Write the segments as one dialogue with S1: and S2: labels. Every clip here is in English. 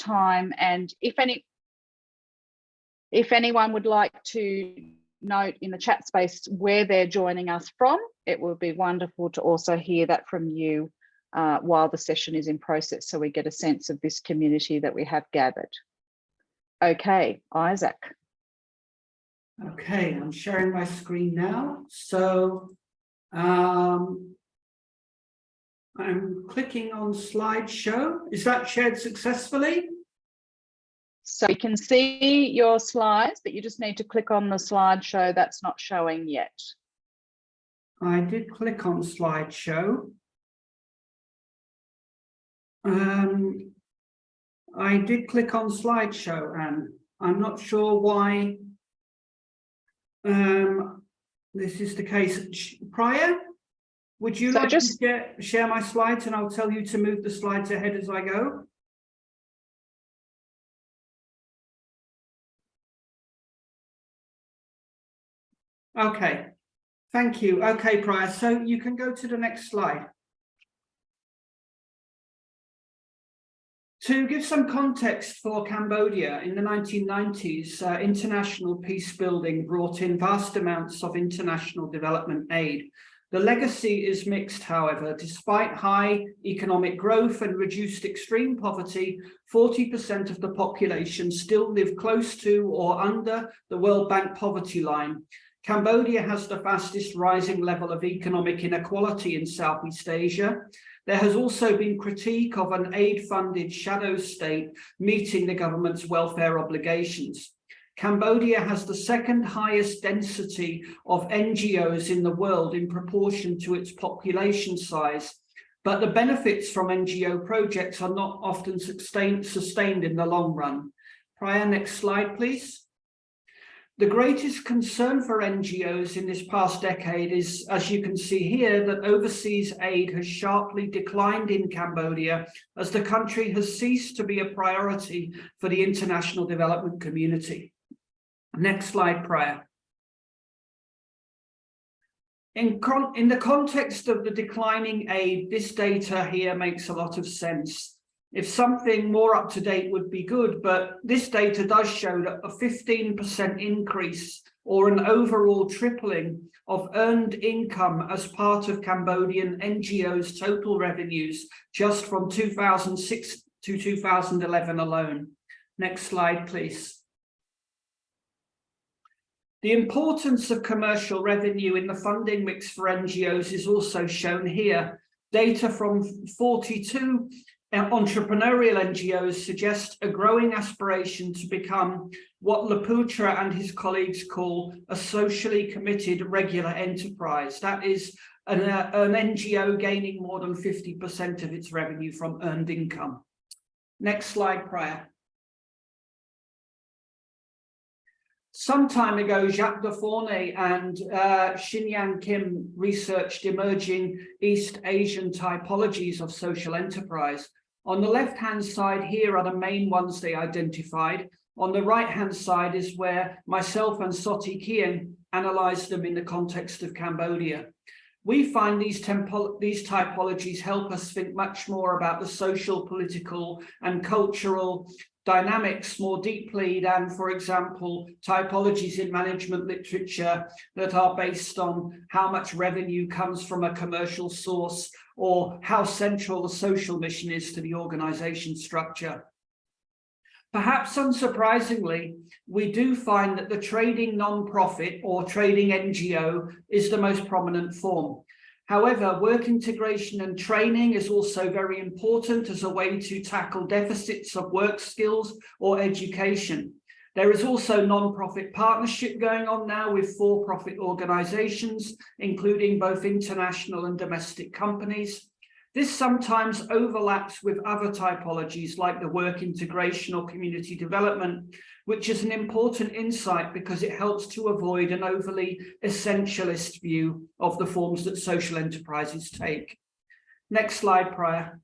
S1: time. And if anyone would like to note in the chat space where they're joining us from, it would be wonderful to also hear that from you while the session is in process, so we get a sense of this community that we have gathered. Okay, Isaac.
S2: Okay, I'm sharing my screen now. So I'm clicking on slideshow. Is that shared successfully?
S1: So you can see your slides, but you just need to click on the slideshow. That's not showing yet.
S2: I did click on slideshow. I did click on slideshow, and I'm not sure why this is the case. Priya, would you like to share my slides, and I'll tell you to move the slides ahead as I go? Okay, thank you. Okay, Priya, so you can go to the next slide. To give some context for Cambodia, in the 1990s, international peace building brought in vast amounts of international development aid. The legacy is mixed, however. Despite high economic growth and reduced extreme poverty, 40% of the population still live close to or under the World Bank poverty line. Cambodia has the fastest rising level of economic inequality in Southeast Asia. There has also been critique of an aid-funded shadow state meeting the government's welfare obligations. Cambodia has the second highest density of NGOs in the world in proportion to its population size, but the benefits from NGO projects are not often sustained in the long run. Priya, next slide, please. The greatest concern for NGOs in this past decade is, as you can see here, that overseas aid has sharply declined in Cambodia as the country has ceased to be a priority for the international development community. Next slide, Priya. In the context of the declining aid, this data here makes a lot of sense. If something more up to date would be good, but this data does show that a 15% increase or an overall tripling of earned income as part of Cambodian NGOs' total revenues just from 2006 to 2011 alone. Next slide, please. The importance of commercial revenue in the funding mix for NGOs is also shown here. Data from 42 entrepreneurial NGOs suggest a growing aspiration to become what Laputra and his colleagues call a socially committed regular enterprise. That is an NGO gaining more than 50% of its revenue from earned income. Next slide, Priya. Some time ago, Jacques Defournay and Shin-Yang Kim researched emerging East Asian typologies of social enterprise. On the left-hand side here are the main ones they identified. On the right-hand side is where myself and Soti Kian analysed them in the context of Cambodia. We find these typologies help us think much more about the social, political, and cultural dynamics more deeply than, for example, typologies in management literature that are based on how much revenue comes from a commercial source or how central the social mission is to the organization structure. Perhaps unsurprisingly, we do find that the trading non-profit or trading NGO is the most prominent form. However, work integration and training is also very important as a way to tackle deficits of work skills or education. There is also non-profit partnership going on now with for-profit organizations, including both international and domestic companies. This sometimes overlaps with other typologies like the work integration or community development, which is an important insight because it helps to avoid an overly essentialist view of the forms that social enterprises take. Next slide, Priya.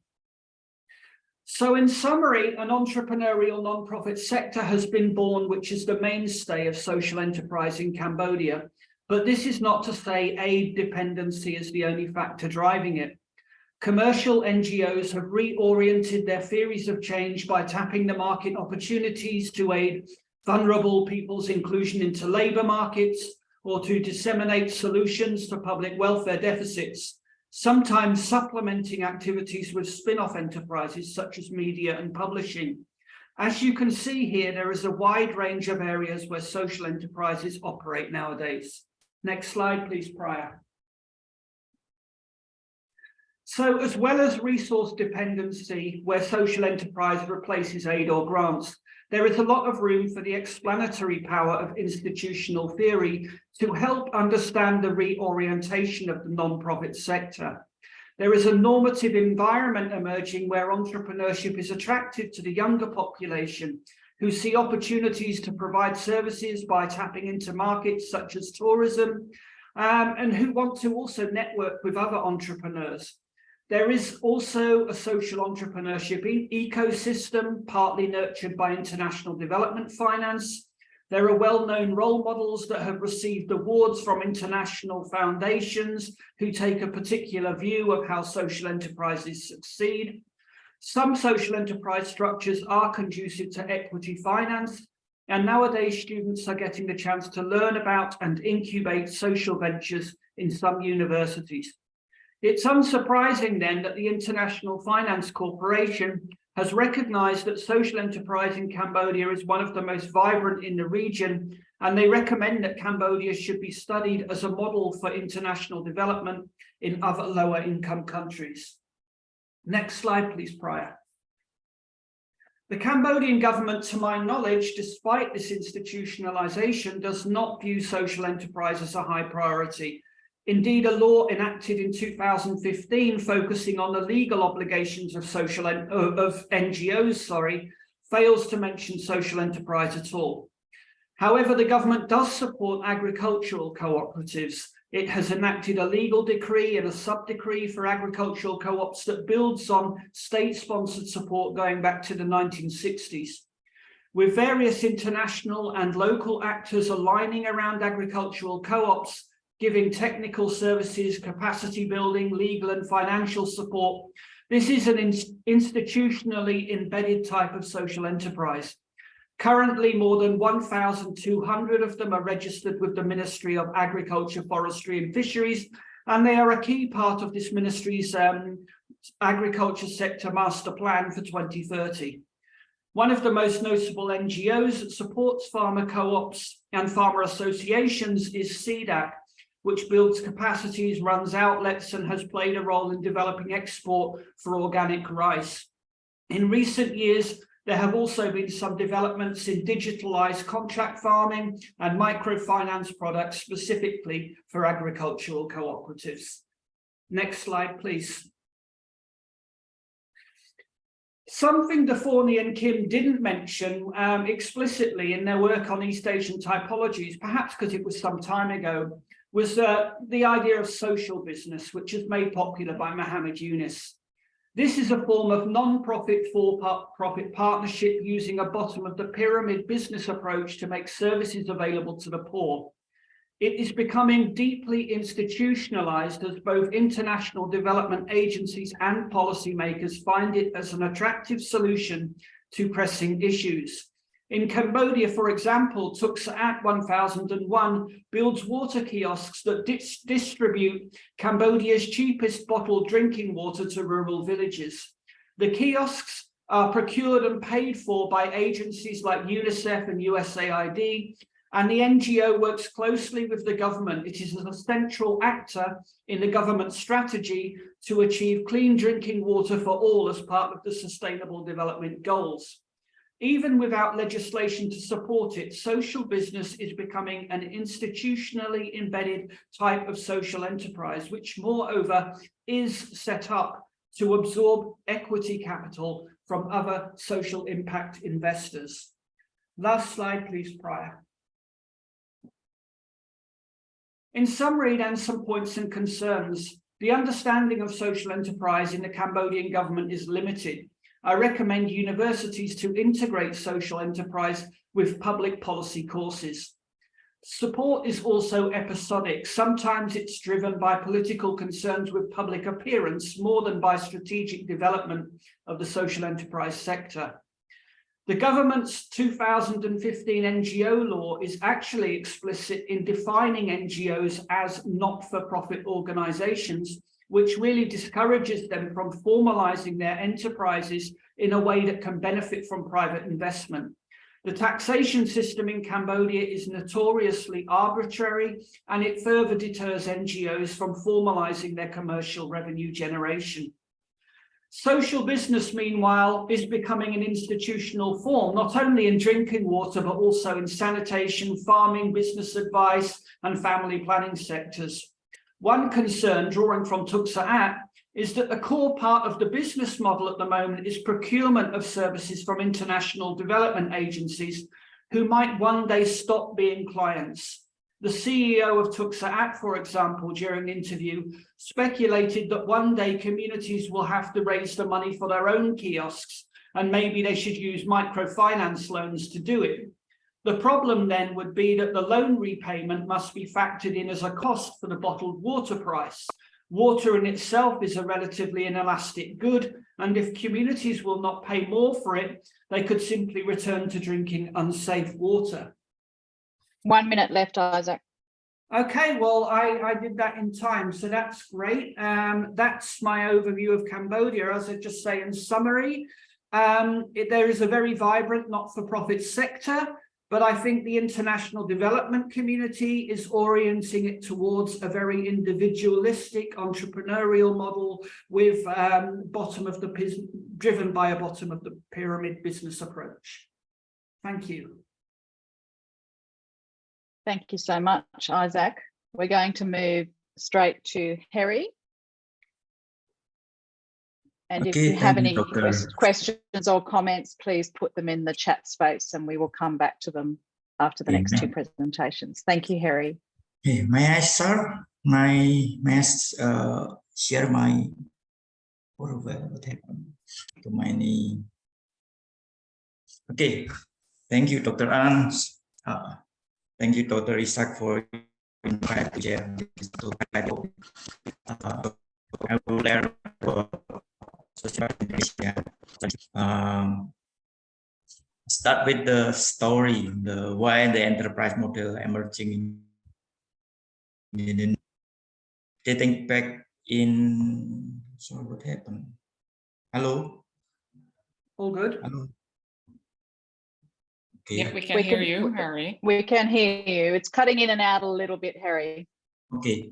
S2: So in summary, an entrepreneurial non-profit sector has been born, which is the mainstay of social enterprise in Cambodia. But this is not to say aid dependency is the only factor driving it. Commercial NGOs have reoriented their theories of change by tapping the market opportunities to aid vulnerable people's inclusion into labour markets or to disseminate solutions to public welfare deficits, sometimes supplementing activities with spin-off enterprises such as media and publishing. As you can see here, there is a wide range of areas where social enterprises operate nowadays. Next slide, please, Priya. So as well as resource dependency, where social enterprise replaces aid or grants, there is a lot of room for the explanatory power of institutional theory to help understand the reorientation of the non-profit sector. There is a normative environment emerging where entrepreneurship is attractive to the younger population, who see opportunities to provide services by tapping into markets such as tourism, and who want to also network with other entrepreneurs. There is also a social entrepreneurship ecosystem, partly nurtured by international development finance. There are well-known role models that have received awards from international foundations who take a particular view of how social enterprises succeed. Some social enterprise structures are conducive to equity finance, and nowadays students are getting the chance to learn about and incubate social ventures in some universities. It's unsurprising then that the International Finance Corporation has recognized that social enterprise in Cambodia is one of the most vibrant in the region, and they recommend that Cambodia should be studied as a model for international development in other lower income countries. Next slide, please, Priya. The Cambodian government, to my knowledge, despite this institutionalization, does not view social enterprise as a high priority. Indeed, a law enacted in 2015 focusing on the legal obligations of NGOs, fails to mention social enterprise at all. However, the government does support agricultural cooperatives. It has enacted a legal decree and a sub-decree for agricultural co-ops that builds on state-sponsored support going back to the 1960s. With various international and local actors aligning around agricultural co-ops, giving technical services, capacity building, legal and financial support. This is an institutionally embedded type of social enterprise. Currently, more than 1,200 of them are registered with the Ministry of Agriculture, Forestry and Fisheries, and they are a key part of this ministry's agriculture sector master plan for 2030. One of the most notable NGOs that supports farmer co-ops and farmer associations is CEDAC, which builds capacities, runs outlets, and has played a role in developing export for organic rice. In recent years, there have also been some developments in digitalized contract farming and microfinance products specifically for agricultural cooperatives. Next slide, please. Something Dacanay and Kim didn't mention explicitly in their work on East Asian typologies, perhaps because it was some time ago, was the idea of social business, which is made popular by Muhammad Yunus. This is a form of non-profit for-profit partnership using a bottom-of-the-pyramid business approach to make services available to the poor. It is becoming deeply institutionalized as both international development agencies and policymakers find it as an attractive solution to pressing issues. In Cambodia, for example, Tuxat 1001 builds water kiosks that distribute Cambodia's cheapest bottled drinking water to rural villages. The kiosks are procured and paid for by agencies like UNICEF and USAID, and the NGO works closely with the government. It is a central actor in the government strategy to achieve clean drinking water for all as part of the Sustainable Development Goals. Even without legislation to support it, social business is becoming an institutionally embedded type of social enterprise, which moreover is set up to absorb equity capital from other social impact investors. Last slide, please, Priya. In summary, then, some points and concerns. The understanding of social enterprise in the Cambodian government is limited. I recommend universities to integrate social enterprise with public policy courses. Support is also episodic. Sometimes it's driven by political concerns with public appearance more than by strategic development of the social enterprise sector. The government's 2015 NGO law is actually explicit in defining NGOs as not-for-profit organizations, which really discourages them from formalizing their enterprises in a way that can benefit from private investment. The taxation system in Cambodia is notoriously arbitrary, and it further deters NGOs from formalizing their commercial revenue generation. Social business, meanwhile, is becoming an institutional form, not only in drinking water, but also in sanitation, farming, business advice, and family planning sectors. One concern, drawing from Tuksa'at, is that the core part of the business model at the moment is procurement of services from international development agencies who might one day stop being clients. The CEO of Tuksa'at, for example, during the interview, speculated that one day communities will have to raise the money for their own kiosks, and maybe they should use microfinance loans to do it. The problem then would be that the loan repayment must be factored in as a cost for the bottled water price. Water in itself is a relatively inelastic good, and if communities will not pay more for it, they could simply return to drinking unsafe water.
S1: 1 minute left, Isaac.
S2: Okay, well, I did that in time, so that's great. That's my overview of Cambodia. As I just say in summary, there is a very vibrant not-for-profit sector, but I think the international development community is orienting it towards a very individualistic entrepreneurial model with driven by a bottom of the pyramid business approach. Thank you.
S1: Thank you so much, Isaac. We're going to move straight to Hery. And if you have any questions or comments, please put them in the chat space and we will come back to them after the next two presentations. Thank you, Hery.
S3: Okay, may I start? May I share my what happened to my knee? Okay, thank you, Dr. Ann. Thank you, Dr. Isaac, for inviting me to share this title. I will learn social Indonesia. Start with the story, why the enterprise model emerging in Indonesia. Dating back in, sorry, what happened? Hello?
S2: All good?
S3: Hello? Okay.
S4: Yeah, we can hear you, Hery.
S1: We can hear you. It's cutting in and out a little bit, Hery.
S3: Okay.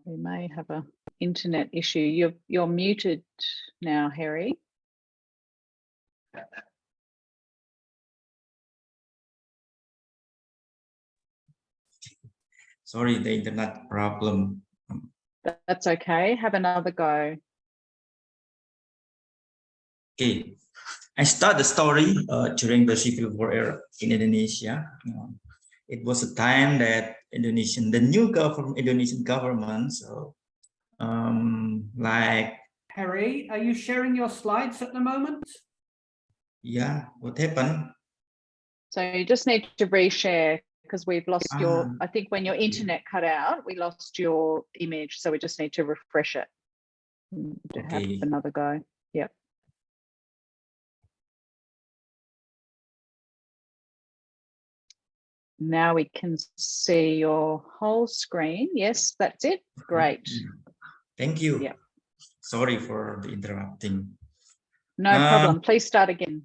S1: We may have an internet issue. You're muted now, Hery.
S3: Sorry, the internet problem.
S1: That's okay. Have another go.
S3: Okay, I start the story during the civil war era in Indonesia. It was a time that the new Indonesian government, like.
S2: Hery, are you sharing your slides at the moment?
S3: Yeah, what happened?
S1: So you just need to reshare because we've lost your, I think when your internet cut out, we lost your image. So we just need to refresh it. Have another go. Yep. Now we can see your whole screen. Yes, that's it. Great.
S3: Thank you.
S1: Yeah.
S3: Sorry for the interrupting.
S1: No problem. Please start again.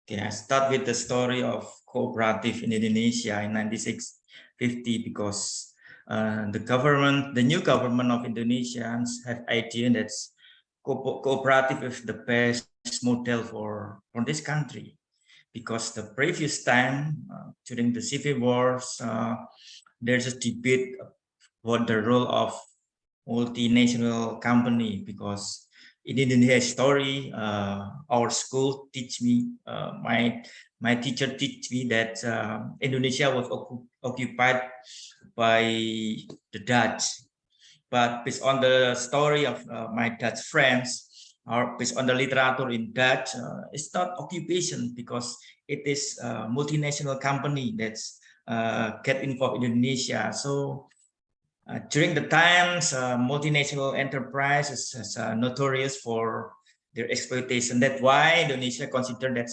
S3: Okay, I start with the story of cooperative in Indonesia in 1950 because the new government of Indonesians have idea that cooperative is the best model for this country. Because the previous time during the civil wars, there's a debate about the role of multinational company because in Indonesia history, our school teach me, my teacher teach me that Indonesia was occupied by the Dutch. But based on the story of my Dutch friends, or based on the literature in Dutch, it's not occupation because it is a multinational company that's get involved in Indonesia. So during the times, multinational enterprises is notorious for their exploitation. That's why Indonesia considered that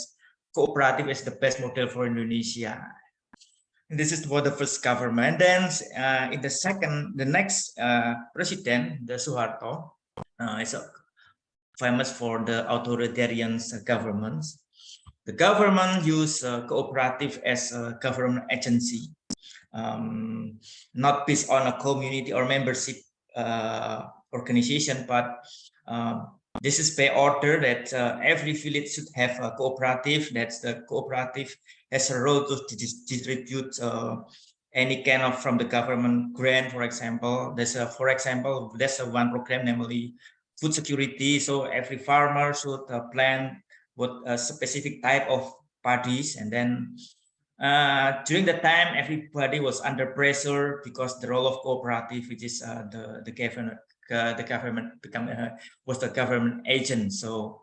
S3: cooperative is the best model for Indonesia. And this is for the first government. Then in the next president, the Suharto, is famous for the authoritarian governments. The government used cooperative as a government agency. Not based on a community or membership organization, but this is by order that every village should have a cooperative. That's the cooperative has a role to distribute any kind of from the government grant, for example. There's one program, namely food security. So every farmer should plant what a specific type of paddies, and then during the time, everybody was under pressure because the role of cooperative, which is the government was the government agent. So,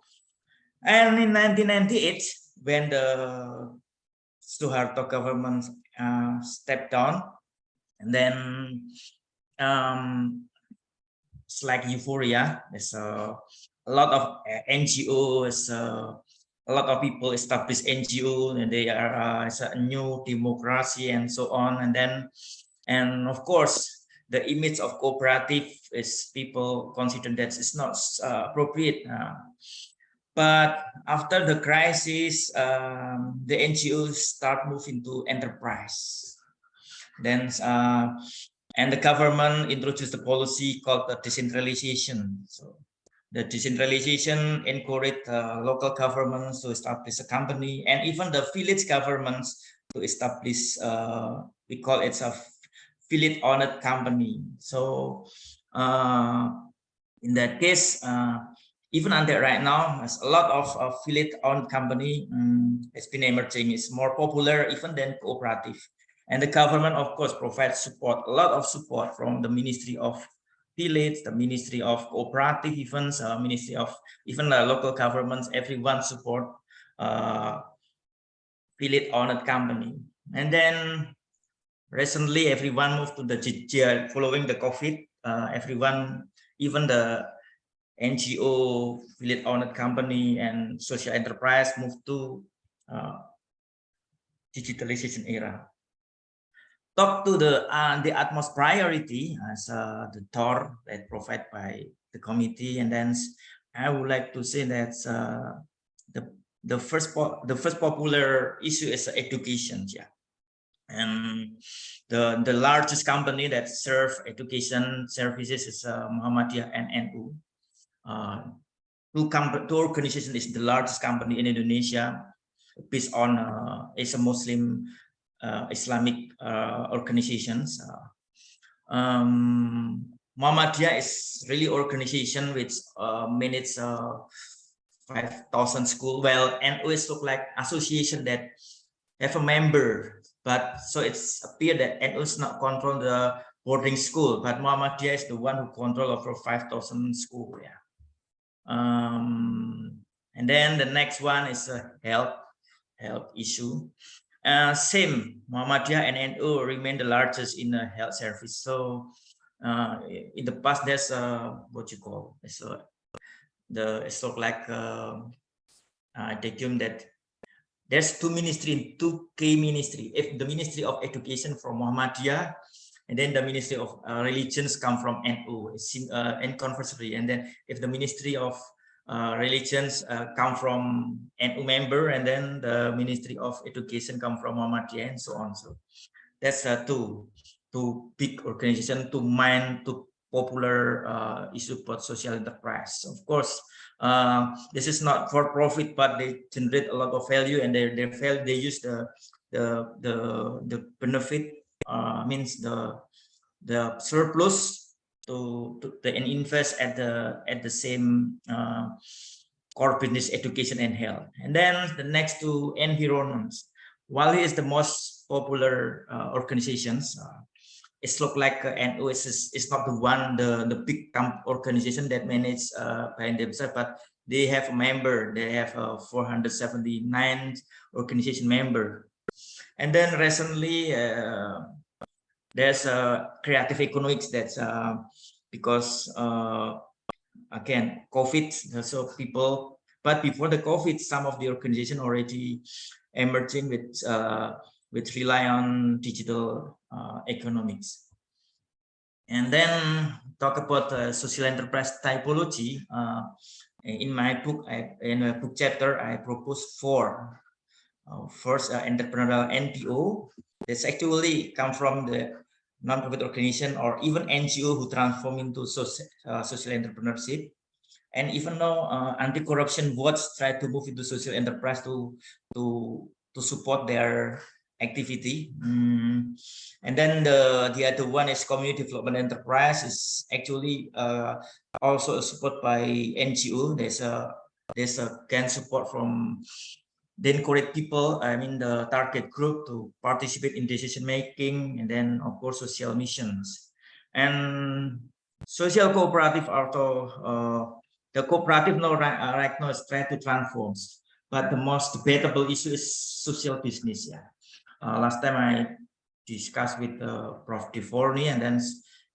S3: and in 1998, when the Suharto government stepped down, and then it's like euphoria. There's a lot of NGOs. A lot of people establish NGO, and they are it's a new democracy and so on. And of course, the image of cooperative is people consider that it's not appropriate. But after the crisis, the NGOs start moving to enterprise. Then and the government introduced a policy called the decentralization. So the decentralization encouraged local governments to establish a company, and even the village governments to establish, we call it a village-owned company. So in that case, even until right now, there's a lot of village-owned company has been emerging. It's more popular even than cooperative. And the government, of course, provides support, a lot of support from the Ministry of Village, the Ministry of Cooperative, even Ministry of local governments. Everyone support village-owned company. And then recently, everyone moved to the digital following the COVID. Everyone, even the NGO, village-owned company, and social enterprise moved to digitalization era. Talk to the utmost priority as the TOR that provided by the committee, and then I would like to say that the first popular issue is education, yeah, and the largest company that serve education services is Muhammadiyah and NU. Two organizations is the largest company in Indonesia, based on is a Muslim Islamic organizations. Muhammadiyah is really organization which manages 5,000 schools. Well, and we look like association that have a member, but so it's appear that NU is not control the boarding school, but Muhammadiyah is the one who control over 5,000 schools. Yeah. And then the next one is a health issue. Same, Muhammadiyah and NU remain the largest in the health service. So in the past, there's what you call it's sort of like they claim that there's two ministry, two key ministry. If the Ministry of Education from Muhammadiyah, and then the Ministry of Religions come from NU, and conversely, and then if the Ministry of religions come from NU member, and then the Ministry of Education come from Muhammadiyah, and so on. So that's two big organizations to mine to popular issue about social enterprise. Of course, this is not for profit, but they generate a lot of value, and they use the benefit means the surplus and invest at the same core business, education, and health. And then the next two environments. While it is the most popular organizations, it's look like NOS is not the big organization that manage by themselves, but they have a member. They have 479 organization member. And then recently there's creative economics. That's because again COVID, so people. But before the COVID, some of the organization already emerging with rely on digital economics. And then talk about social enterprise typology. In my book, in a book chapter, I propose four. First, entrepreneurial NPO. That's actually come from the non-profit organization or even NGO who transform into social entrepreneurship. And even though anti-corruption watch try to move into social enterprise to support their activity. And then the other one is community development enterprise, is actually also support by NGO. There's a can support from they encourage people, I mean the target group, to participate in decision making, and then of course social missions. And social cooperative also the cooperative now right now is trying to transform, but the most debatable issue is social business. Yeah, last time I discussed with Prof. Deforni, and then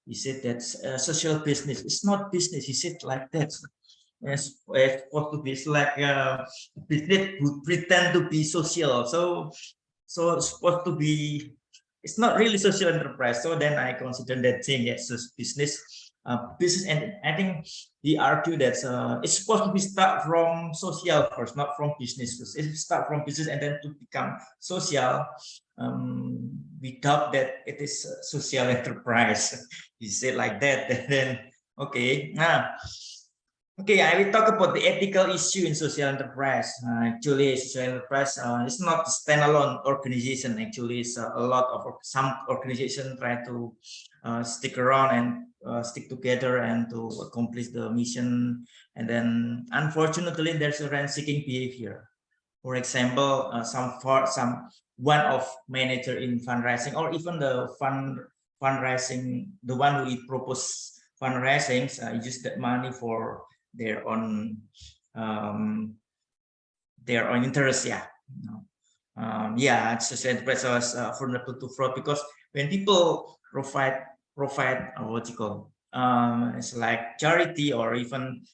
S3: he said that social business is not business. He said like that. It's supposed to be like business would pretend to be social, so it's supposed to be, it's not really social enterprise. So then I consider that thing, yes, business, and I think he argued that it's supposed to be start from social first, not from business first. If start from business and then to become social, we doubt that it is social enterprise. He said like that. Then okay, now. Okay, I will talk about the ethical issue in social enterprise. Actually, social enterprise is not a standalone organization. Actually, it's a lot of some organizations try to stick around and stick together and to accomplish the mission. And then, unfortunately, there's a rent-seeking behavior. For example, one of manager in fundraising, or even the fundraising, the one who propose fundraising, use that money for their own interest. Yeah, yeah, social enterprise was vulnerable to fraud, because when people provide what you call it's like charity, or even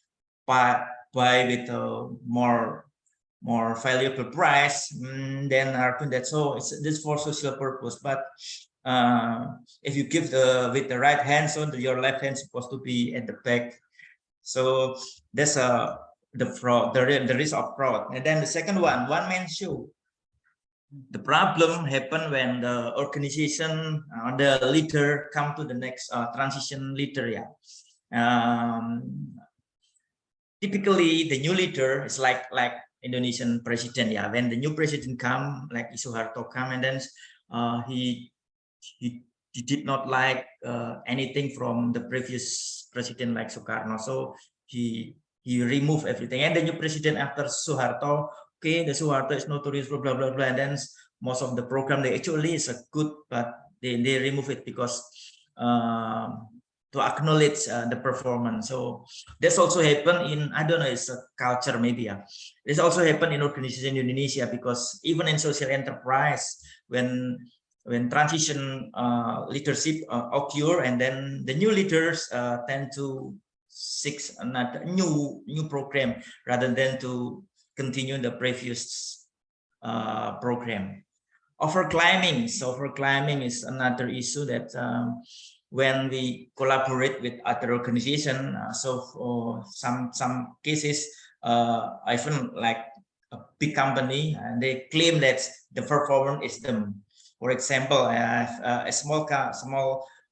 S3: buy with a more valuable price, then argue that so it's this for social purpose. But if you give with the right hand, so your left hand is supposed to be at the back. So that's the fraud, the risk of fraud. And then the second one-man show. The problem happen when the organization, the leader come to the next transition leader. Yeah. Typically, the new leader is like Indonesian president. Yeah, when the new president come, like Suharto come, and then he did not like anything from the previous president like Sukarno, so he removed everything. And the new president after Suharto, okay, the Suharto is notorious for blah blah blah, and then most of the program they actually is a good, but they remove it because to acknowledge the performance. So that's also happened in, I don't know, it's a culture maybe. Yeah, this also happened in organization in Indonesia, because even in social enterprise, when transition leadership occur, and then the new leaders tend to seek another new program rather than to continue the previous program. Overclaiming. So overclaiming is another issue that when we collaborate with other organizations, so for some cases, even like a big company, and they claim that the performance is them. For example, I have a small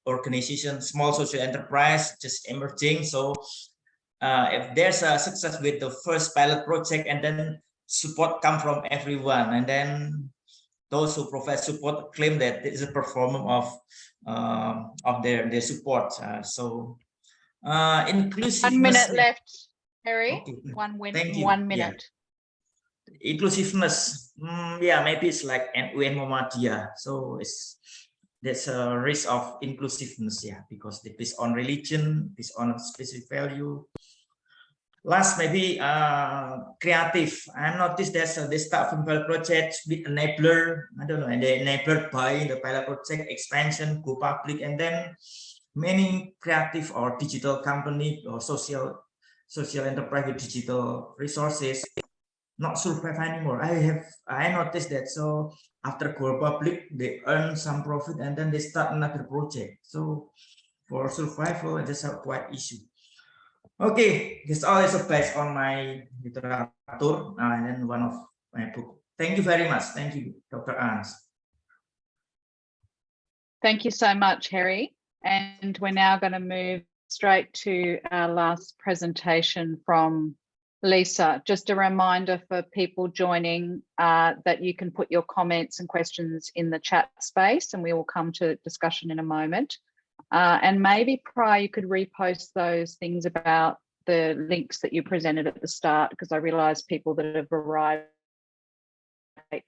S3: organization, small social enterprise just emerging. So if there's a success with the first pilot project, and then support come from everyone, and then those who provide support claim that this is a performance of their support. So Inclusiveness.
S1: 1 minute left, Hery.
S3: Okay.
S1: 1 minute.
S3: Thank you.
S1: 1 minute.
S3: Yeah. Inclusiveness. Yeah, maybe it's like an UN Muhammadiyah. So there's a risk of inclusiveness, yeah, because they based on religion, based on specific value. Last, maybe creative. I noticed there's they start from pilot project with enabler. I don't know, and they enabled by the pilot project expansion, go public, and then many creative or digital company or social enterprise with digital resources not survive anymore. I noticed that. So after go public, they earn some profit and then they start another project. So for survival, that's a quite issue. Okay, this all is based on my literature and one of my book. Thank you very much. Thank you, Dr. Ans.
S1: Thank you so much, Hery. And we're now going to move straight to our last presentation from Lisa. Just a reminder for people joining that you can put your comments and questions in the chat space, and we will come to discussion in a moment. And maybe, Pri, you could repost those things about the links that you presented at the start, because I realise people that have arrived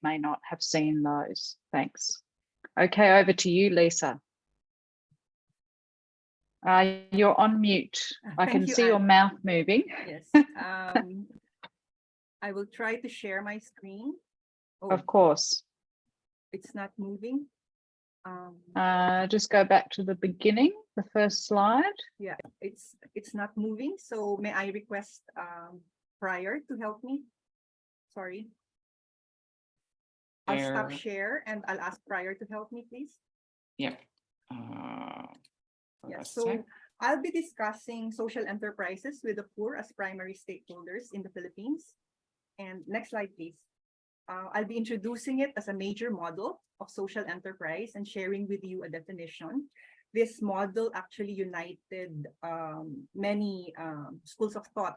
S1: may not have seen those. Thanks. Okay, over to you, Lisa. You're on mute. I can see your mouth moving.
S4: Yes. I will try to share my screen. Oh,
S1: of course.
S4: It's not moving.
S1: Just go back to the beginning, the first slide.
S4: Yeah, it's not moving. So may I request Prior to help me? Sorry. I'll stop share and I'll ask Prior to help me, please.
S5: Yeah.
S4: Yeah, so I'll be discussing social enterprises with the poor as primary stakeholders in the Philippines. And next slide, please. I'll be introducing it as a major model of social enterprise and sharing with you a definition. This model actually united many schools of thought,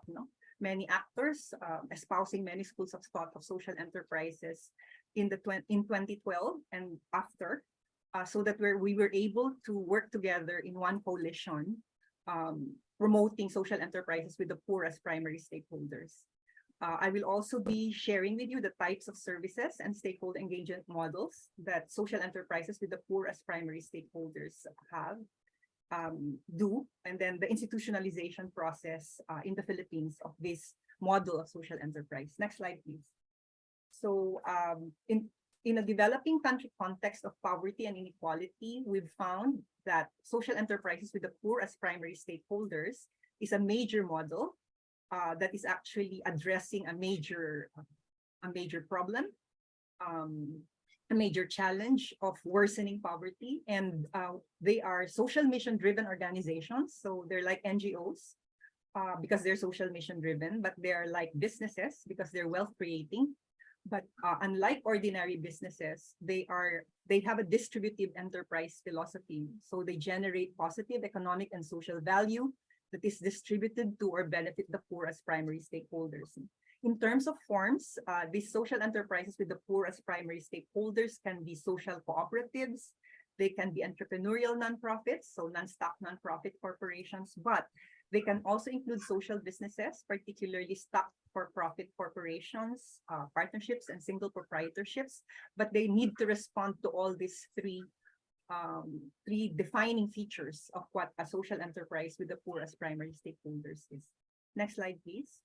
S4: many actors espousing many schools of thought of social enterprises in 2012 and after, so that we were able to work together in one coalition, promoting social enterprises with the poor as primary stakeholders. I will also be sharing with you the types of services and stakeholder engagement models that social enterprises with the poor as primary stakeholders do, and then the institutionalization process in the Philippines of this model of social enterprise. Next slide, please. So in a developing country context of poverty and inequality, we've found that social enterprises with the poor as primary stakeholders is a major model that is actually addressing a major problem, a major challenge of worsening poverty. And they are social mission driven organizations. So they're like NGOs because they're social mission driven, but they're like businesses because they're wealth creating. But unlike ordinary businesses, they have a distributive enterprise philosophy. So they generate positive economic and social value that is distributed to or benefit the poor as primary stakeholders. In terms of forms, these social enterprises with the poor as primary stakeholders can be social cooperatives, they can be entrepreneurial nonprofits, so non-stock nonprofit corporations, but they can also include social businesses, particularly stock for-profit corporations, partnerships, and single proprietorships, but they need to respond to all these three defining features of what a social enterprise with the poor as primary stakeholders is. Next slide, please.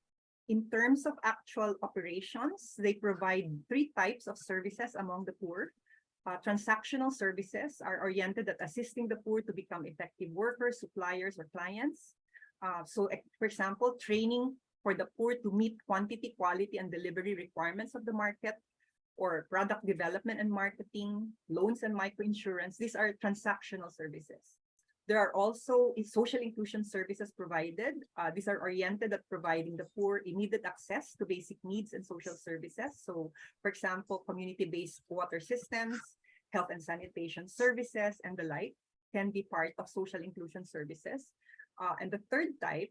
S4: In terms of actual operations, they provide three types of services among the poor. Transactional services are oriented at assisting the poor to become effective workers, suppliers, or clients. So, for example, training for the poor to meet quantity, quality, and delivery requirements of the market, or product development and marketing, loans and microinsurance. These are transactional services. There are also social inclusion services provided. These are oriented at providing the poor immediate access to basic needs and social services. So, for example, community-based water systems, health and sanitation services, and the like can be part of social inclusion services. And the third type,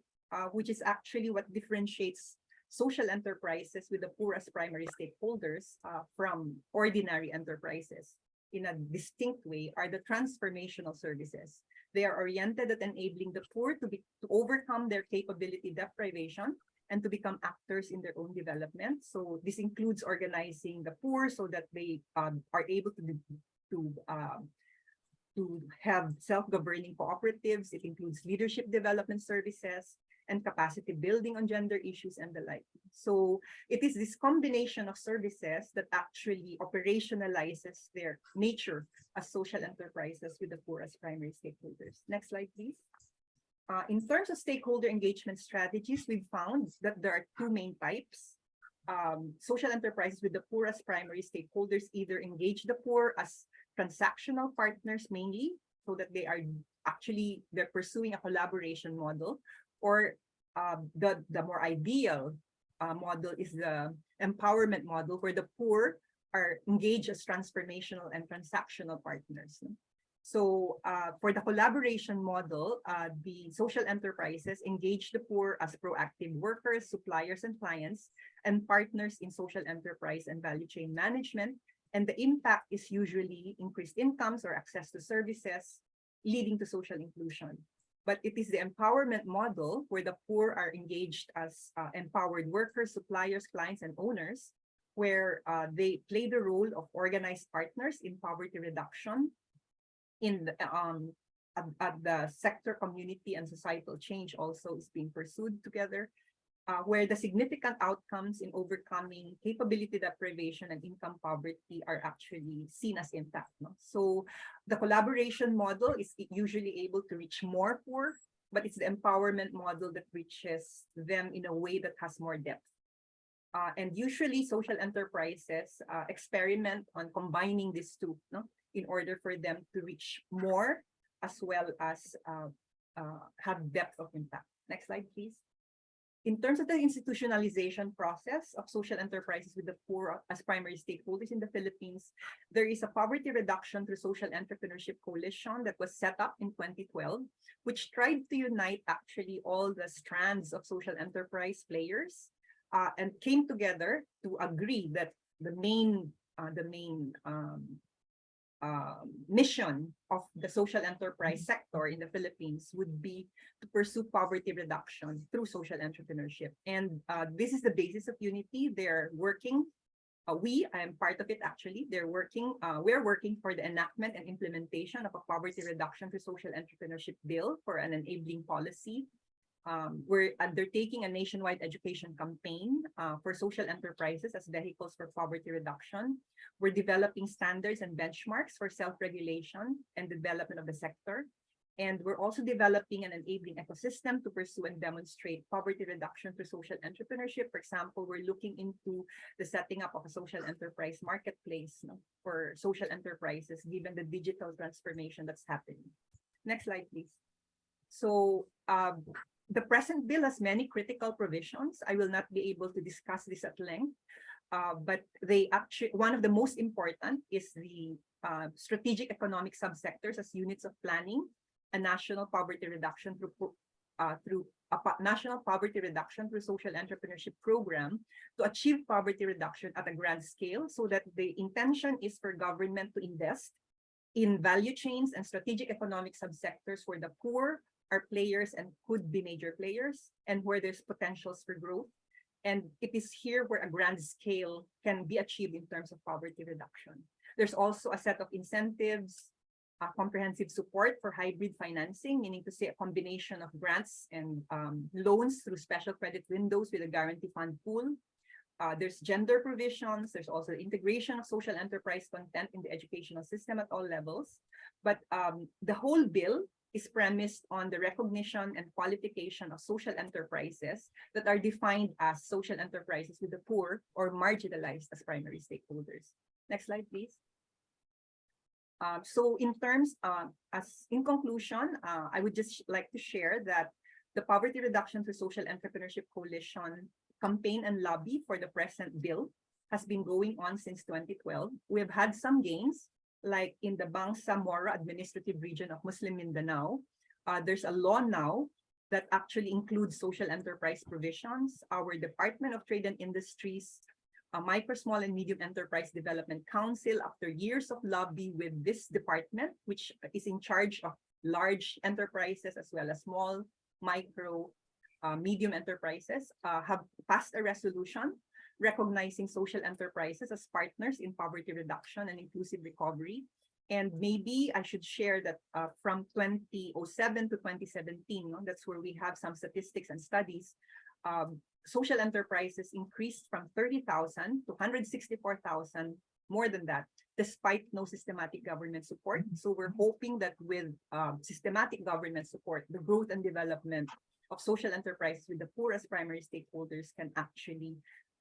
S4: which is actually what differentiates social enterprises with the poor as primary stakeholders from ordinary enterprises in a distinct way, are the transformational services. They are oriented at enabling the poor to overcome their capability deprivation and to become actors in their own development. So this includes organizing the poor so that they are able to have self-governing cooperatives. It includes leadership development services and capacity building on gender issues and the like. So it is this combination of services that actually operationalizes their nature as social enterprises with the poor as primary stakeholders. Next slide, please. In terms of stakeholder engagement strategies, we've found that there are two main types. Social enterprises with the poor as primary stakeholders either engage the poor as transactional partners mainly, so that they're pursuing a collaboration model, or the more ideal model is the empowerment model, where the poor are engaged as transformational and transactional partners. So for the collaboration model, the social enterprises engage the poor as proactive workers, suppliers, and clients, and partners in social enterprise and value chain management. And the impact is usually increased incomes or access to services, leading to social inclusion. But it is the empowerment model where the poor are engaged as empowered workers, suppliers, clients, and owners, where they play the role of organized partners in poverty reduction, in the, at the sector, community, and societal change also is being pursued together, where the significant outcomes in overcoming capability deprivation and income poverty are actually seen as intact. So the collaboration model is usually able to reach more poor, but it's the empowerment model that reaches them in a way that has more depth. And usually social enterprises experiment on combining these two, in order for them to reach more as well as have depth of impact. Next slide, please. In terms of the institutionalization process of social enterprises with the poor as primary stakeholders in the Philippines, there is a poverty reduction through social entrepreneurship coalition that was set up in 2012, which tried to unite actually all the strands of social enterprise players and came together to agree that the main mission of the social enterprise sector in the Philippines would be to pursue poverty reduction through social entrepreneurship. And this is the basis of unity. They're working, I am part of it actually, we're working for the enactment and implementation of a poverty reduction through social entrepreneurship bill for an enabling policy. We're undertaking a nationwide education campaign for social enterprises as vehicles for poverty reduction. We're developing standards and benchmarks for self-regulation and development of the sector. And we're also developing an enabling ecosystem to pursue and demonstrate poverty reduction through social entrepreneurship. For example, we're looking into the setting up of a social enterprise marketplace for social enterprises, given the digital transformation that's happening. Next slide, please. So, the present bill has many critical provisions. I will not be able to discuss this at length, but one of the most important is the strategic economic subsectors as units of planning, a national poverty reduction through national poverty reduction through social entrepreneurship program to achieve poverty reduction at a grand scale, so that the intention is for government to invest in value chains and strategic economic subsectors where the poor are players and could be major players, and where there's potentials for growth. And it is here where a grand scale can be achieved in terms of poverty reduction. There's also a set of incentives, comprehensive support for hybrid financing, meaning to say a combination of grants and loans through special credit windows with a guarantee fund pool. There's gender provisions. There's also integration of social enterprise content in the educational system at all levels. But the whole bill is premised on the recognition and qualification of social enterprises that are defined as social enterprises with the poor or marginalized as primary stakeholders. Next slide, please. So in terms, in conclusion, I would just like to share that the Poverty Reduction through Social Entrepreneurship Coalition campaign and lobby for the present bill has been going on since 2012. We have had some gains, like in the Bangsamoro administrative region of Muslim Mindanao. There's a law now that actually includes social enterprise provisions. Our Department of Trade and Industries, Micro, Small, and Medium Enterprise Development Council, after years of lobby with this department, which is in charge of large enterprises as well as small, micro, medium enterprises have passed a resolution recognizing social enterprises as partners in poverty reduction and inclusive recovery. And maybe I should share that from 2007 to 2017, that's where we have some statistics and studies, social enterprises increased from 30,000 to 164,000, more than that, despite no systematic government support. So we're hoping that with systematic government support, the growth and development of social enterprises with the poor as primary stakeholders can actually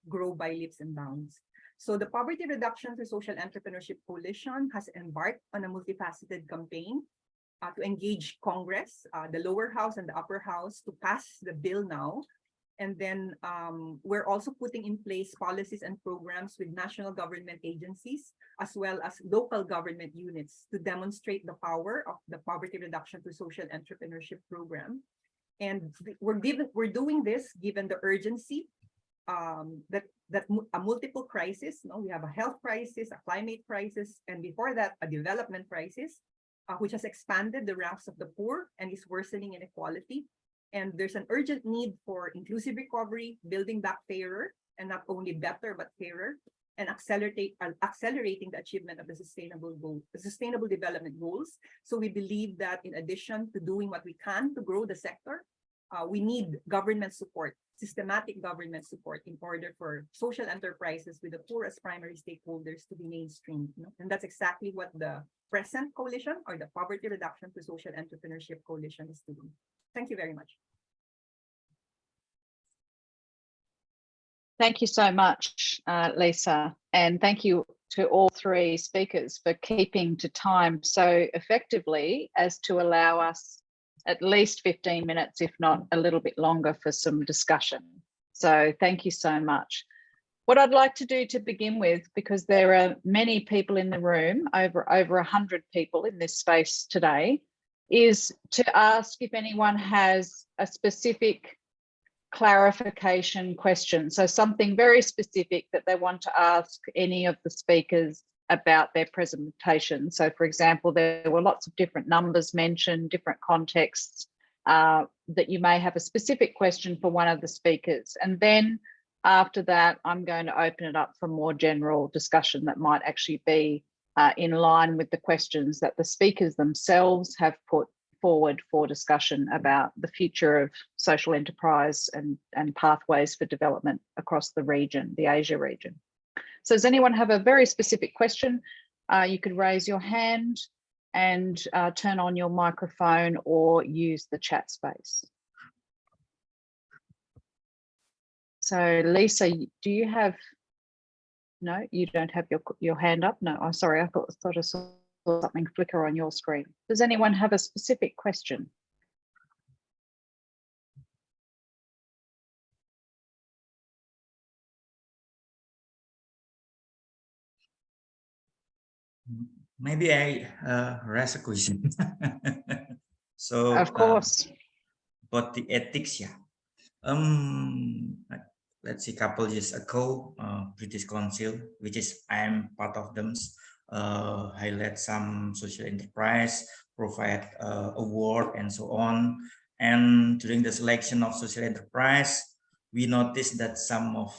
S4: grow by leaps and bounds. So the Poverty Reduction through Social Entrepreneurship Coalition has embarked on a multifaceted campaign to engage Congress, the lower house and the upper house, to pass the bill now. And then we're also putting in place policies and programs with national government agencies, as well as local government units, to demonstrate the power of the Poverty Reduction through Social Entrepreneurship Program. And we're doing this given the urgency that a multiple crisis. We have a health crisis, a climate crisis, and before that, a development crisis, which has expanded the ranks of the poor and is worsening inequality. And there's an urgent need for inclusive recovery, building back fairer, and not only better, but fairer, and accelerating the achievement of the sustainable development goals. So we believe that in addition to doing what we can to grow the sector, we need government support, systematic government support, in order for social enterprises with the poor as primary stakeholders to be mainstreamed. And that's exactly what the present coalition, or the Poverty Reduction to Social Entrepreneurship Coalition, is doing. Thank you very much.
S1: Thank you so much, Lisa. And thank you to all three speakers for keeping to time so effectively as to allow us at least 15 minutes, if not a little bit longer, for some discussion. So thank you so much. What I'd like to do to begin with, because there are many people in the room, over 100 people in this space today, is to ask if anyone has a specific clarification question. So something very specific that they want to ask any of the speakers about their presentation. So for example, there were lots of different numbers mentioned, different contexts, that you may have a specific question for one of the speakers. And then after that, I'm going to open it up for more general discussion that might actually be in line with the questions that the speakers themselves have put forward for discussion about the future of social enterprise and pathways for development across the region, the Asia region. So does anyone have a very specific question? You could raise your hand and turn on your microphone or use the chat space. So Lisa, do you have, no, you don't have your hand up? No, I'm sorry, I thought I saw something flicker on your screen. Does anyone have a specific question?
S3: Maybe I raise a question. So
S1: of course.
S3: about the ethics, yeah. Let's see, a couple years ago, British Council, which is I'm part of them, highlight some social enterprise, provide award and so on. And during the selection of social enterprise, we noticed that some of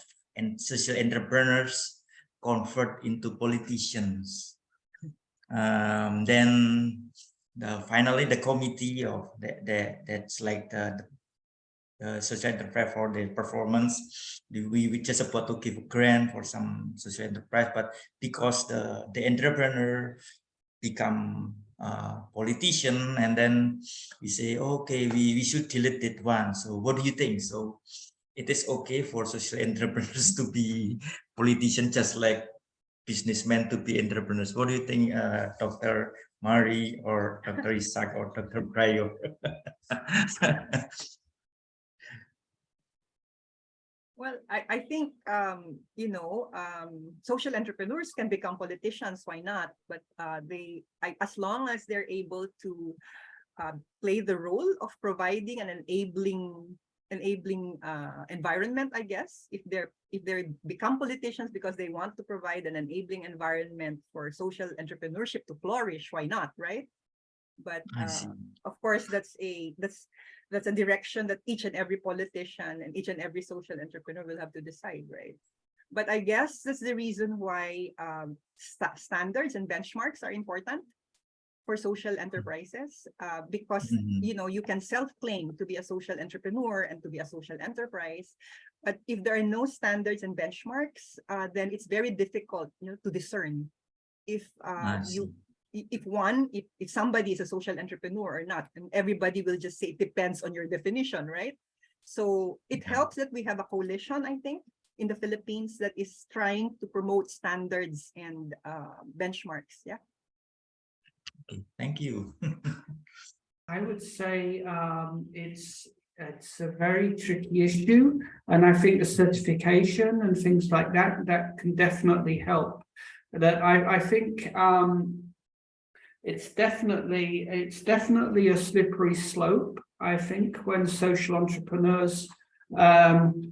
S3: social entrepreneurs convert into politicians. Then finally the committee of that's like the social enterprise for the performance, we just about to give a grant for some social enterprise, but because the entrepreneur become politician, and then we say, okay, we should delete that one. So what do you think? So it is okay for social entrepreneurs to be politicians, just like businessmen to be entrepreneurs. What do you think, Dr. Mari or Dr. Isaac or Dr. Prayo?
S4: Well, I think, social entrepreneurs can become politicians, why not? But as long as they're able to play the role of providing an enabling environment, I guess, if they become politicians because they want to provide an enabling environment for social entrepreneurship to flourish, why not, right? But
S3: I see.
S4: of course, that's a direction that each and every politician and each and every social entrepreneur will have to decide, right? But I guess that's the reason why standards and benchmarks are important for social enterprises, because you can self-claim to be a social entrepreneur and to be a social enterprise, but if there are no standards and benchmarks, then it's very difficult, to discern if if somebody is a social entrepreneur or not, and everybody will just say it depends on your definition, right? So it helps that we have a coalition, I think, in the Philippines that is trying to promote standards and benchmarks. Yeah.
S3: Okay, thank you.
S2: I would say it's a very tricky issue, and I think the certification and things like that can definitely help. That I think it's definitely a slippery slope. I think when social entrepreneurs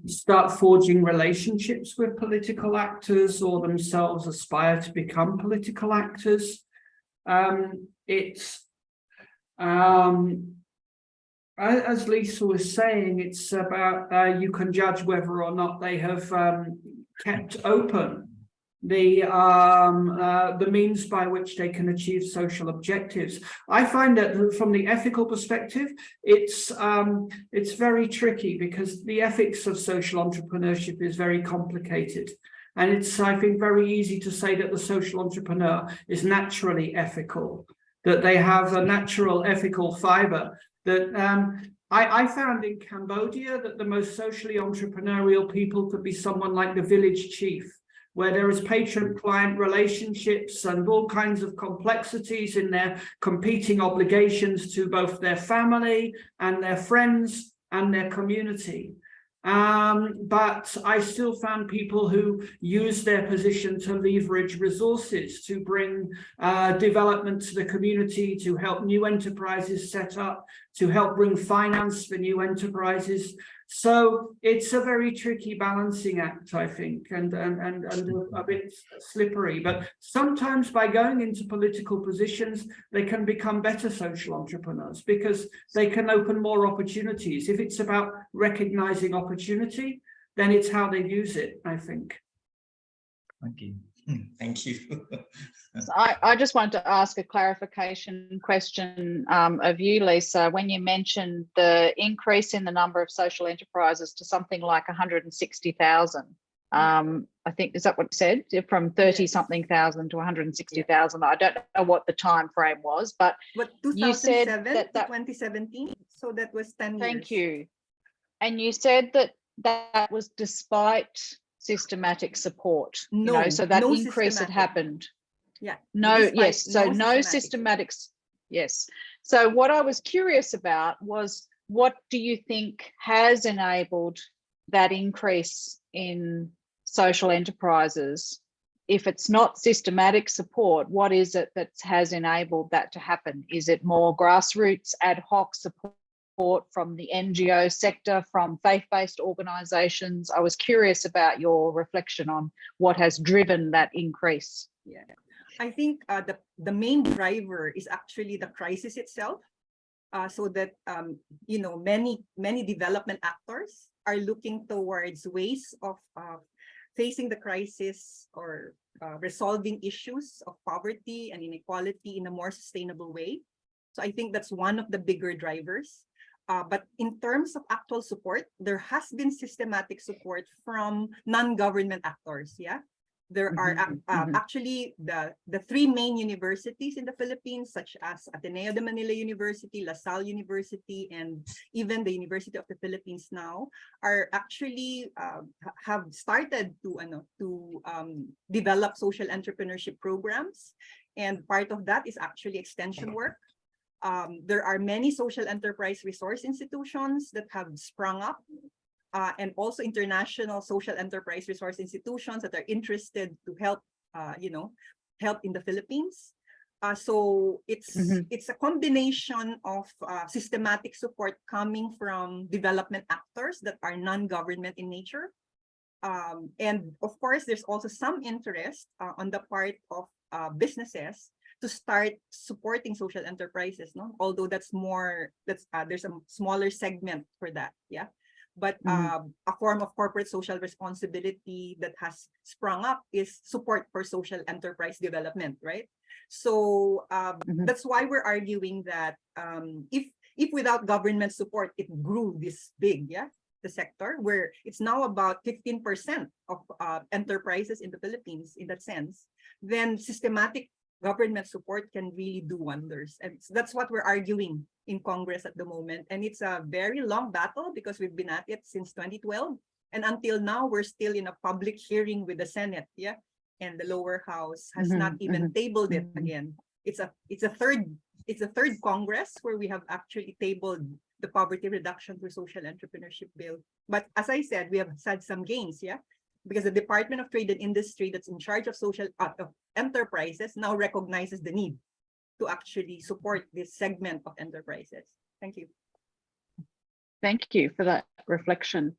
S2: start forging relationships with political actors or themselves aspire to become political actors, it's as Lisa was saying, it's about you can judge whether or not they have kept open the means by which they can achieve social objectives. I find that from the ethical perspective, it's very tricky because the ethics of social entrepreneurship is very complicated. And it's, I think, very easy to say that the social entrepreneur is naturally ethical, that they have a natural ethical fiber. That I found in Cambodia that the most socially entrepreneurial people could be someone like the village chief, where there is patron-client relationships and all kinds of complexities in their competing obligations to both their family and their friends and their community. But I still found people who use their position to leverage resources, to bring development to the community, to help new enterprises set up, to help bring finance for new enterprises. So it's a very tricky balancing act, I think, and a bit slippery. But sometimes by going into political positions, they can become better social entrepreneurs because they can open more opportunities. If it's about recognizing opportunity, then it's how they use it, I think.
S3: Okay, thank you.
S1: So I just wanted to ask a clarification question of you, Lisa. When you mentioned the increase in the number of social enterprises to something like 160,000, I think, is that what you said? From 30-something thousand to 160,000. I don't know what the time frame was, but you said that
S4: 2017, so that was 10 years.
S1: Thank you. And you said that was despite systematic support, so that increase had happened.
S4: Yeah.
S1: Yes. So no systematics. Yes. So what I was curious about was, what do you think has enabled that increase in social enterprises? If it's not systematic support, what is it that has enabled that to happen? Is it more grassroots ad hoc support from the NGO sector, from faith-based organizations? I was curious about your reflection on what has driven that increase.
S4: Yeah. I think the main driver is actually the crisis itself, so that many development actors are looking towards ways of facing the crisis or resolving issues of poverty and inequality in a more sustainable way. So I think that's one of the bigger drivers. But in terms of actual support, there has been systematic support from non-government actors. Yeah. There are actually the three main universities in the Philippines, such as Ateneo de Manila University, La Salle University, and even the University of the Philippines now, are actually have started to develop social entrepreneurship programs. And part of that is actually extension work. There are many social enterprise resource institutions that have sprung up. And also international social enterprise resource institutions that are interested to help, help in the Philippines. So it's a combination of systematic support coming from development actors that are non-government in nature. And of course, there's also some interest on the part of businesses to start supporting social enterprises, no? Although there's a smaller segment for that, yeah. But a form of corporate social responsibility that has sprung up is support for social enterprise development, right? So that's why we're arguing that if without government support, it grew this big, yeah, the sector, where it's now about 15% of enterprises in the Philippines in that sense, then systematic government support can really do wonders. And that's what we're arguing in Congress at the moment. And it's a very long battle because we've been at it since 2012. And until now, we're still in a public hearing with the Senate, yeah? And the lower house has not even tabled it again. It's a third Congress where we have actually tabled the poverty reduction through social entrepreneurship bill. But as I said, we have had some gains, yeah? Because the Department of Trade and Industry that's in charge of social enterprises now recognizes the need to actually support this segment of enterprises. Thank you.
S1: Thank you for that reflection.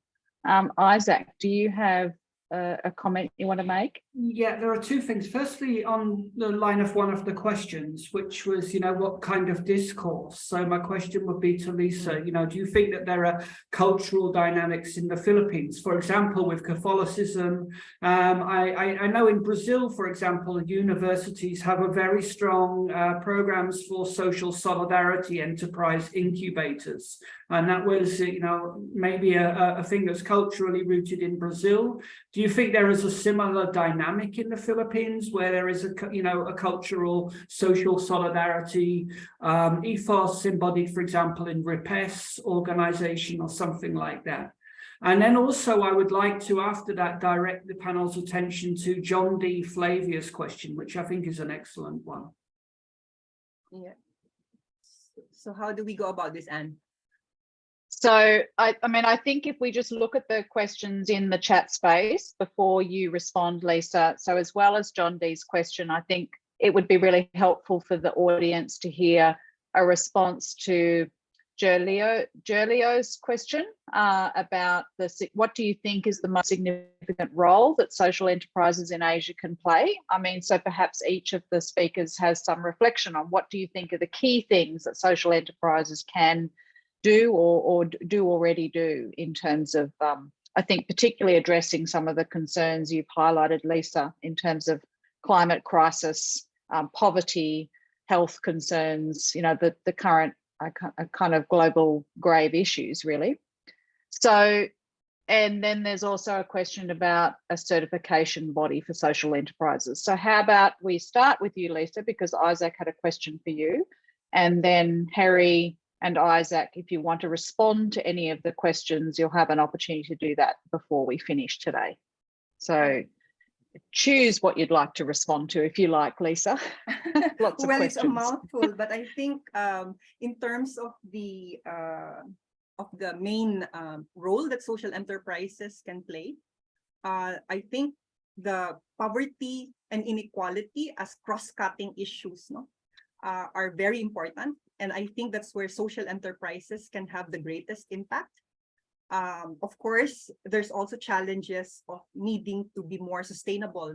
S1: Isaac, do you have a comment you want to make?
S2: Yeah, there are two things. Firstly, on the line of one of the questions, which was, what kind of discourse? So my question would be to Lisa, do you think that there are cultural dynamics in the Philippines? For example, with Catholicism, I know in Brazil, for example, universities have a very strong programs for social solidarity enterprise incubators. And that was, maybe a thing that's culturally rooted in Brazil. Do you think there is a similar dynamic in the Philippines where there is a cultural social solidarity ethos embodied, for example, in RIPES organization or something like that? And then also I would like to, after that, direct the panel's attention to John D. Flavia's question, which I think is an excellent one.
S4: Yeah. So how do we go about this, Anne?
S1: So, I think if we just look at the questions in the chat space before you respond, Lisa, so as well as John D's question, I think it would be really helpful for the audience to hear a response to Gerlio's question about what do you think is the most significant role that social enterprises in Asia can play? So perhaps each of the speakers has some reflection on what do you think are the key things that social enterprises can do or do already do in terms of, I think, particularly addressing some of the concerns you've highlighted, Lisa, in terms of climate crisis, poverty, health concerns, the current kind of global grave issues, really. So, and then there's also a question about a certification body for social enterprises. So how about we start with you, Lisa, because Isaac had a question for you, and then Hery and Isaac, if you want to respond to any of the questions, you'll have an opportunity to do that before we finish today. So choose what you'd like to respond to, if you like, Lisa. Lots of questions.
S4: It's a mouthful, but I think in terms of the main role that social enterprises can play, I think the poverty and inequality as cross-cutting issues are very important. And I think that's where social enterprises can have the greatest impact. Of course, there's also challenges of needing to be more sustainable.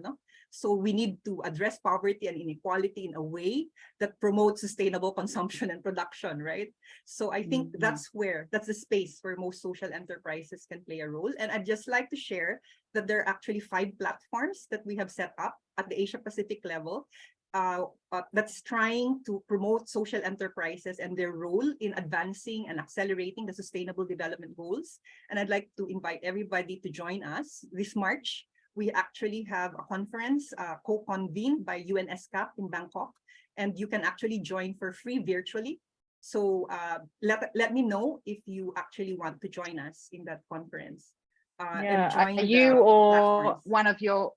S4: So we need to address poverty and inequality in a way that promotes sustainable consumption and production, right? So I think that's the space where most social enterprises can play a role. And I'd just like to share that there are actually 5 platforms that we have set up at the Asia Pacific level that's trying to promote social enterprises and their role in advancing and accelerating the Sustainable Development Goals. And I'd like to invite everybody to join us this March. We actually have a conference co-convened by UNESCAP in Bangkok, and you can actually join for free virtually. So let me know if you actually want to join us in that conference.
S1: Are you or platforms. One of your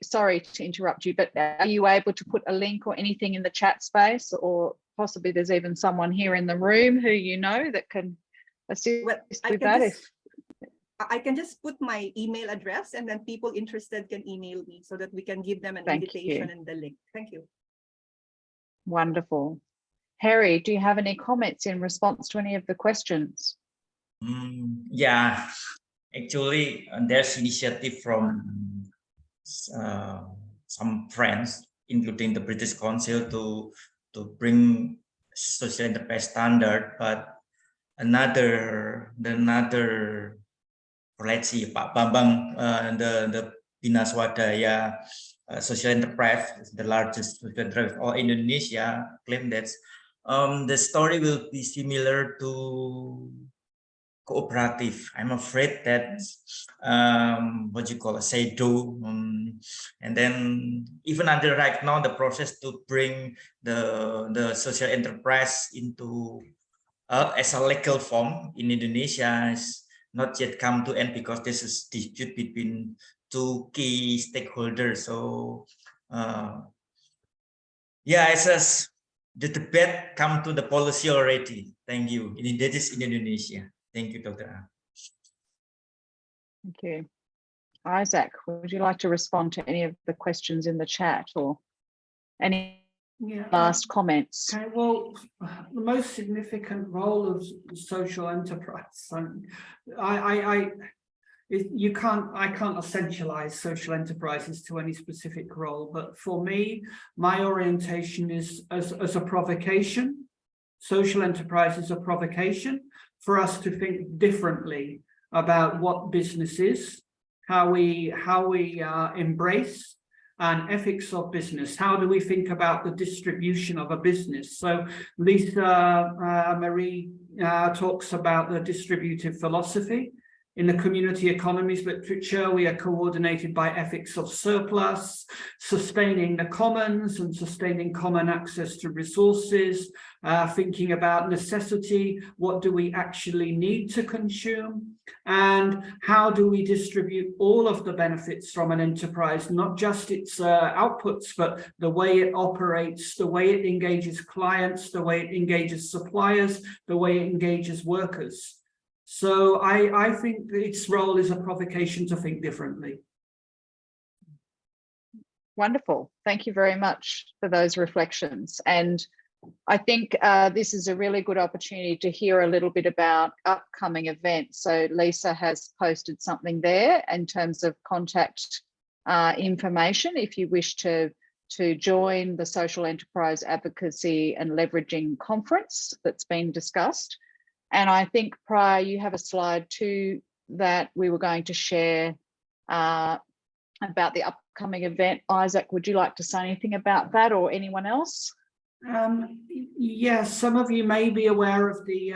S1: sorry to interrupt you, but are you able to put a link or anything in the chat space, or possibly there's even someone here in the room who that can assist with that?
S4: I can just put my email address, and then people interested can email me so that we can give them an invitation and the link. Thank you.
S1: Wonderful. Hery, do you have any comments in response to any of the questions?
S3: Yeah, actually, there's initiative from some friends including the British Council to bring social enterprise standard, but another, let's see, Pak Bambang, the Bina Swadaya social enterprise, the largest social enterprise of Indonesia, claim that the story will be similar to cooperative. I'm afraid that what you call a say-do, and then even until right now, the process to bring the social enterprise into as a legal form in Indonesia is not yet come to end, because this is dispute between two key stakeholders. So yeah, it says the debate come to the policy already. Thank you. That is in Indonesia. Thank you, Dr.
S1: Thank you. Isaac, would you like to respond to any of the questions in the chat, or any last comments?
S2: Okay, well, the most significant role of social enterprise, I can't essentialize social enterprises to any specific role, but for me, my orientation is as a provocation. Social enterprise is a provocation for us to think differently about what business is, how we embrace and ethics of business. How do we think about the distribution of a business? So Lisa Marie talks about the distributive philosophy. In the community economies literature, we are coordinated by ethics of surplus, sustaining the commons and sustaining common access to resources, thinking about necessity, what do we actually need to consume, and how do we distribute all of the benefits from an enterprise, not just its outputs, but the way it operates, the way it engages clients, the way it engages suppliers, the way it engages workers. So I think its role is a provocation to think differently.
S1: Wonderful. Thank you very much for those reflections. And I think this is a really good opportunity to hear a little bit about upcoming events. So Lisa has posted something there in terms of contact information if you wish to join the Social Enterprise Advocacy and Leveraging Conference that's been discussed. And I think, Prior, you have a slide too that we were going to share about the upcoming event. Isaac, would you like to say anything about that, or anyone else?
S2: Yes, some of you may be aware of the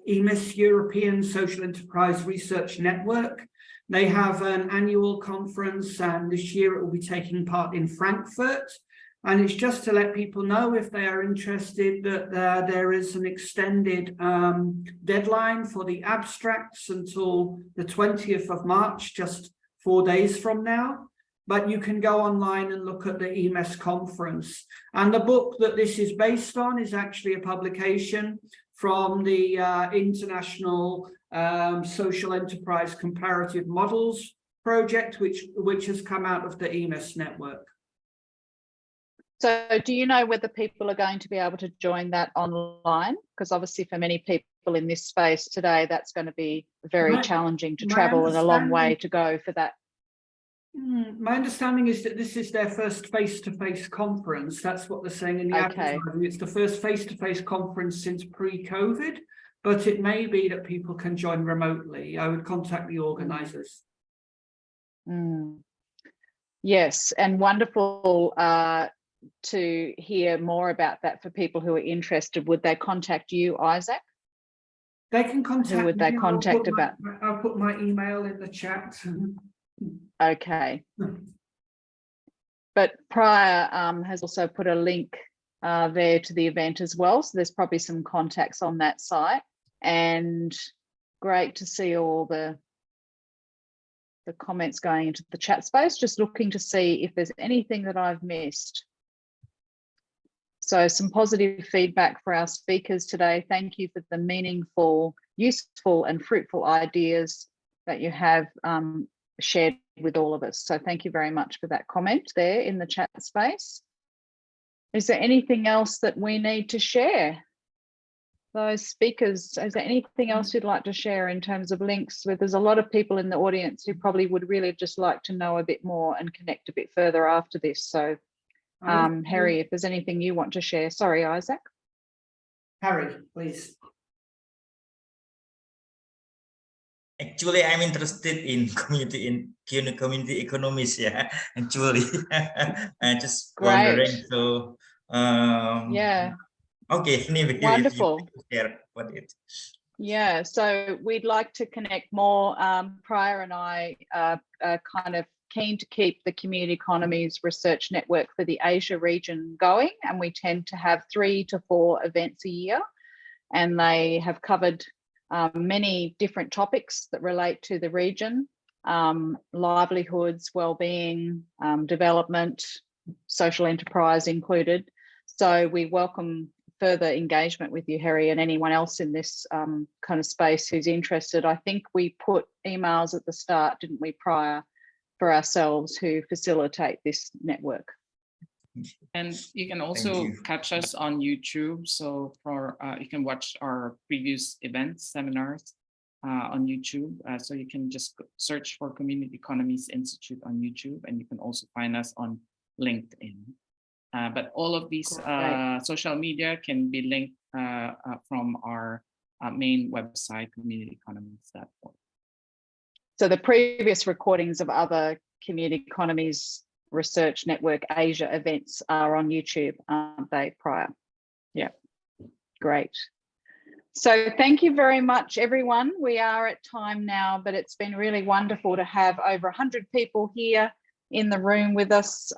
S2: EMIS, European Social Enterprise Research Network. They have an annual conference, and this year it will be taking part in Frankfurt. And it's just to let people know, if they are interested, that there is an extended deadline for the abstracts until the 20th of March, just 4 days from now. But you can go online and look at the EMES conference. And the book that this is based on is actually a publication from the International Social Enterprise Comparative Models project, which has come out of the EMES network.
S1: So do you know whether people are going to be able to join that online? Because obviously for many people in this space today, that's going to be very challenging to travel and a long way to go for that.
S2: My understanding is that this is their first face-to-face conference. That's what they're saying in the advertising. It's the first face-to-face conference since pre-COVID, but it may be that people can join remotely. I would contact the organisers.
S1: Yes, and wonderful to hear more about that for people who are interested. Would they contact you, Isaac?
S2: They can contact me.
S1: Who would they contact about?
S2: I'll put my email in the chat.
S1: Okay. But Prior has also put a link there to the event as well. So there's probably some contacts on that site. And great to see all the comments going into the chat space. Just looking to see if there's anything that I've missed. So some positive feedback for our speakers today. Thank you for the meaningful, useful and fruitful ideas that you have shared with all of us. So thank you very much for that comment there in the chat space. Is there anything else that we need to share? Those speakers, is there anything else you'd like to share in terms of links? There's a lot of people in the audience who probably would really just like to know a bit more and connect a bit further after this. So Hery, if there's anything you want to share. Sorry, Isaac.
S2: Hery, please.
S3: Actually, I'm interested in community economies. Yeah, actually, I just wondering. So,
S1: yeah.
S3: Okay, anyway,
S1: Wonderful.
S3: If you share about it.
S1: Yeah, so we'd like to connect more. Prior and I are kind of keen to keep the Community Economies Research Network for the Asia region going, and we tend to have 3 to 4 events a year, and they have covered many different topics that relate to the region, livelihoods, well-being, development, social enterprise included. So we welcome further engagement with you, Hery, and anyone else in this kind of space who's interested. I think we put emails at the start, didn't we, prior, for ourselves who facilitate this network.
S5: And you can also catch us on YouTube. So for you can watch our previous events, seminars on YouTube. So you can just search for Community Economies Institute on YouTube, and you can also find us on LinkedIn. But all of these social media can be linked from our main website, communityeconomies.org.
S1: So the previous recordings of other Community Economies Research Network Asia events are on YouTube, aren't they, prior? Yeah, great. So thank you very much, everyone. We are at time now, but it's been really wonderful to have over 100 people here in the room with us.